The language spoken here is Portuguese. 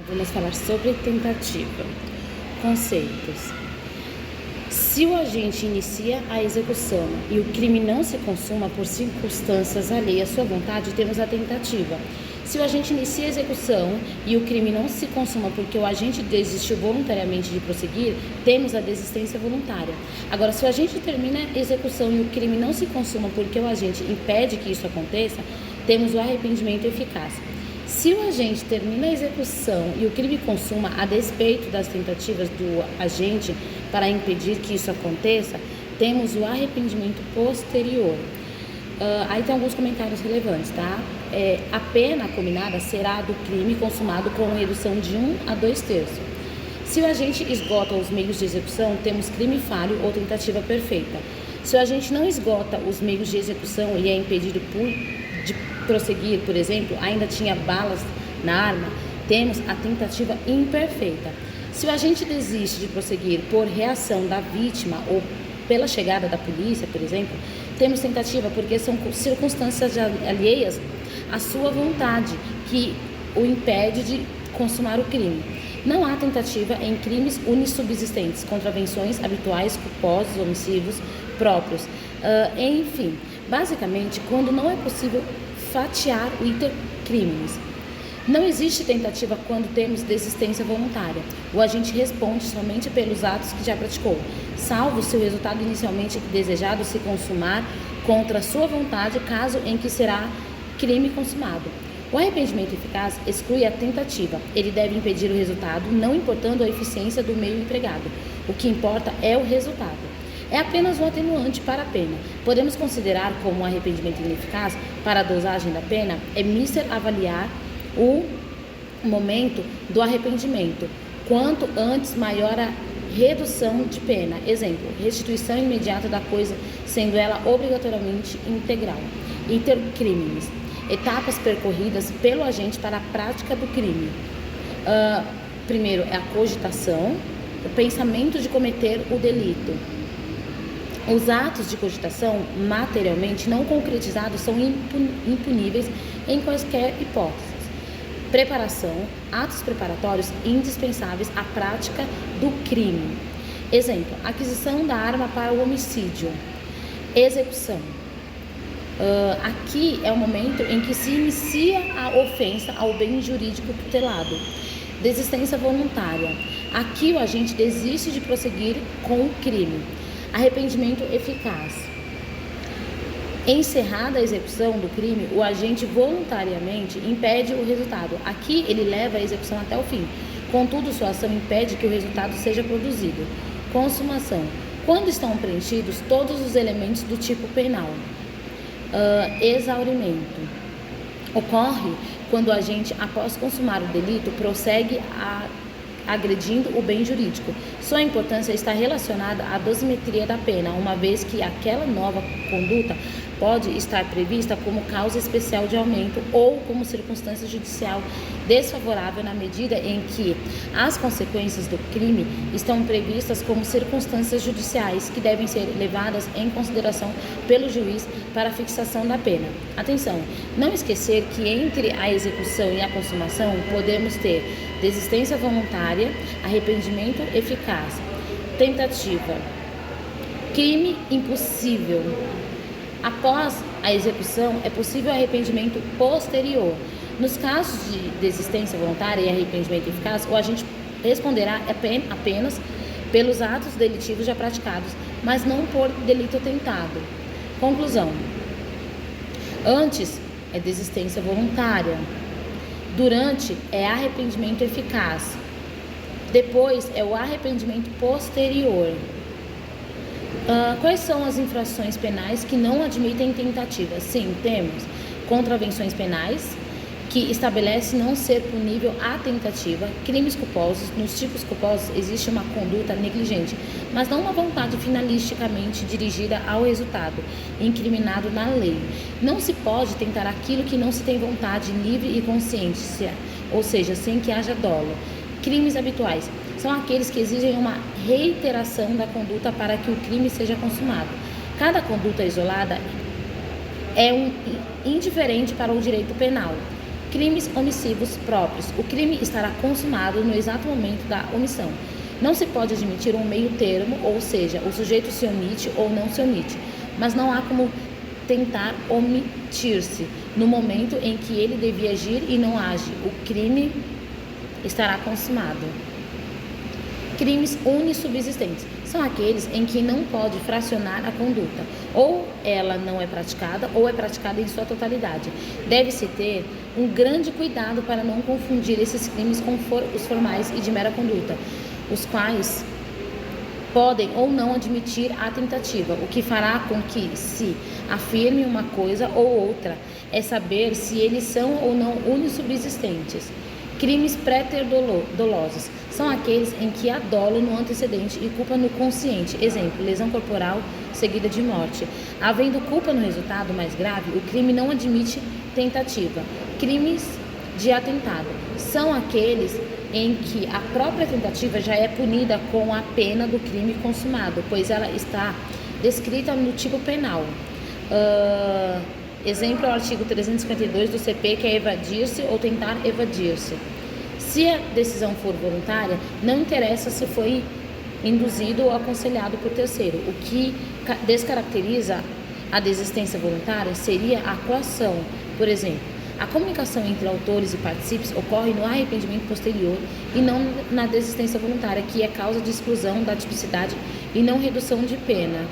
Vamos falar sobre tentativa. Conceitos. Se o agente inicia a execução e o crime não se consuma por circunstâncias alheias à sua vontade, temos a tentativa. Se o agente inicia a execução e o crime não se consuma porque o agente desistiu voluntariamente de prosseguir, temos a desistência voluntária. Agora, se o agente termina a execução e o crime não se consuma porque o agente impede que isso aconteça, temos o arrependimento eficaz. Se o agente termina a execução e o crime consuma a despeito das tentativas do agente para impedir que isso aconteça, temos o arrependimento posterior. Aí tem alguns comentários relevantes, tá? A pena combinada será a do crime consumado com redução de 1 a 2/3. Se o agente esgota os meios de execução, temos crime falho ou tentativa perfeita. Se o agente não esgota os meios de execução e é impedido de prosseguir, por exemplo, ainda tinha balas na arma, temos a tentativa imperfeita. Se o agente desiste de prosseguir por reação da vítima ou pela chegada da polícia, por exemplo, temos tentativa porque são circunstâncias alheias à sua vontade que o impede de consumar o crime. Não há tentativa em crimes unissubsistentes, contravenções habituais, culposos, homicídios próprios. Enfim, basicamente, quando não é possível fatiar o iter criminis. Não existe tentativa quando temos desistência voluntária. O agente responde somente pelos atos que já praticou, salvo se o resultado inicialmente desejado se consumar contra sua vontade, caso em que será crime consumado. O arrependimento eficaz exclui a tentativa. Ele deve impedir o resultado, não importando a eficiência do meio empregado. O que importa é o resultado. É apenas um atenuante para a pena. Podemos considerar como um arrependimento ineficaz para a dosagem da pena é mister avaliar o momento do arrependimento. Quanto antes, maior a redução de pena. Exemplo, restituição imediata da coisa, sendo ela obrigatoriamente integral. Iter criminis. Etapas percorridas pelo agente para a prática do crime. Primeiro é a cogitação, o pensamento de cometer o delito. Os atos de cogitação materialmente não concretizados são impuníveis em quaisquer hipóteses. Preparação, atos preparatórios indispensáveis à prática do crime. Exemplo, aquisição da arma para o homicídio. Execução. Aqui é o momento em que se inicia a ofensa ao bem jurídico tutelado. Desistência voluntária. Aqui o agente desiste de prosseguir com o crime. Arrependimento eficaz. Encerrada a execução do crime, o agente voluntariamente impede o resultado. Aqui ele leva a execução até o fim. Contudo, sua ação impede que o resultado seja produzido. Consumação. Quando estão preenchidos todos os elementos do tipo penal. Exaurimento. Ocorre quando o agente, após consumar o delito, prossegue agredindo o bem jurídico. Sua importância está relacionada à dosimetria da pena, uma vez que aquela nova conduta pode estar prevista como causa especial de aumento ou como circunstância judicial desfavorável na medida em que as consequências do crime estão previstas como circunstâncias judiciais que devem ser levadas em consideração pelo juiz para a fixação da pena. Atenção, não esquecer que entre a execução e a consumação podemos ter desistência voluntária, arrependimento eficaz, tentativa, crime impossível. Após a execução, é possível arrependimento posterior. Nos casos de desistência voluntária e arrependimento eficaz, o agente responderá apenas pelos atos delitivos já praticados, mas não por delito tentado. Conclusão. Antes é desistência voluntária. Durante é arrependimento eficaz. Depois é o arrependimento posterior. Quais são as infrações penais que não admitem tentativa? Sim, temos contravenções penais, que estabelece não ser punível a tentativa, crimes culposos. Nos tipos culposos existe uma conduta negligente, mas não uma vontade finalisticamente dirigida ao resultado incriminado na lei. Não se pode tentar aquilo que não se tem vontade livre e consciente, ou seja, sem que haja dolo. Crimes habituais são aqueles que exigem uma reiteração da conduta para que o crime seja consumado. Cada conduta isolada é indiferente para o direito penal. Crimes omissivos próprios. O crime estará consumado no exato momento da omissão. Não se pode admitir um meio termo, ou seja, o sujeito se omite ou não se omite, mas não há como tentar omitir-se no momento em que ele devia agir e não age. O crime estará consumado. Crimes unissubsistentes são aqueles em que não pode fracionar a conduta, ou ela não é praticada ou é praticada em sua totalidade. Deve-se ter um grande cuidado para não confundir esses crimes com os formais e de mera conduta, os quais podem ou não admitir a tentativa, o que fará com que se afirme uma coisa ou outra, é saber se eles são ou não unissubsistentes. Crimes pré-dolosos são aqueles em que há dolo no antecedente e culpa no consciente. Exemplo, lesão corporal seguida de morte. Havendo culpa no resultado mais grave, o crime não admite tentativa. Crimes de atentado são aqueles em que a própria tentativa já é punida com a pena do crime consumado, pois ela está descrita no tipo penal. Exemplo é o artigo 352 do CP, que é evadir-se ou tentar evadir-se. Se a decisão for voluntária, não interessa se foi induzido ou aconselhado por terceiro. O que descaracteriza a desistência voluntária seria a coação. Por exemplo, a comunicação entre autores e partícipes ocorre no arrependimento posterior e não na desistência voluntária, que é causa de exclusão da tipicidade e não redução de pena.